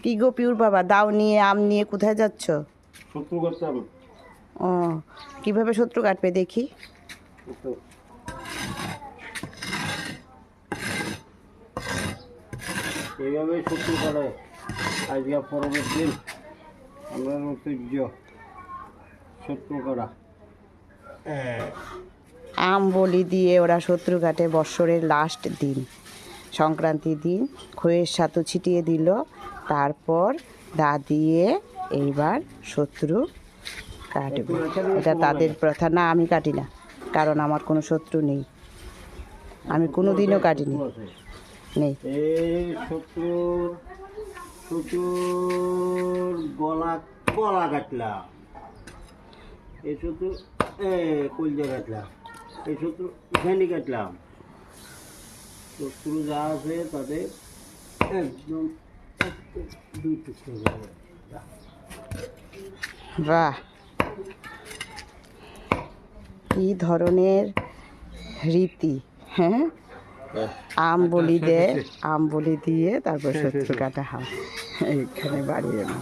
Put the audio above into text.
কি গো পিউর বাবা, দাও নিয়ে আম নিয়ে কোথায় যাচ্ছ? শত্রু করতে হবে। ও, কিভাবে শত্রু কাটবে দেখি। এইভাবে শত্রু কাটে। আজকে পরবের দিন আমরা ঐতিহ্য শত্রু করা। আম বলি দিয়ে ওরা শত্রু কাটে বৎসরের লাস্ট দিন, সংক্রান্তির দিন খইয়ের সাথে ছিটিয়ে দিল, তারপর দা দিয়ে এইবার শত্রু কাটবে। এটা তাদের প্রথা। না, আমি কাটি না, কারণ আমার কোনো শত্রু নেই, আমি কোনো দিনও কাটিনি। নেই। এই শত্রুর গলা কাটলাম, এই শত্রু কলজা কাটলাম, এই শত্রু ঘানি কাটলাম। শত্রু যা আছে তাদের একদম দুই টুকরো করে। বাহ, কি ধরনের রীতি! হ্যাঁ, আম বলি দিয়ে তারপর শত্রু কাটা হয় এইখানে বাড়িয়ে না।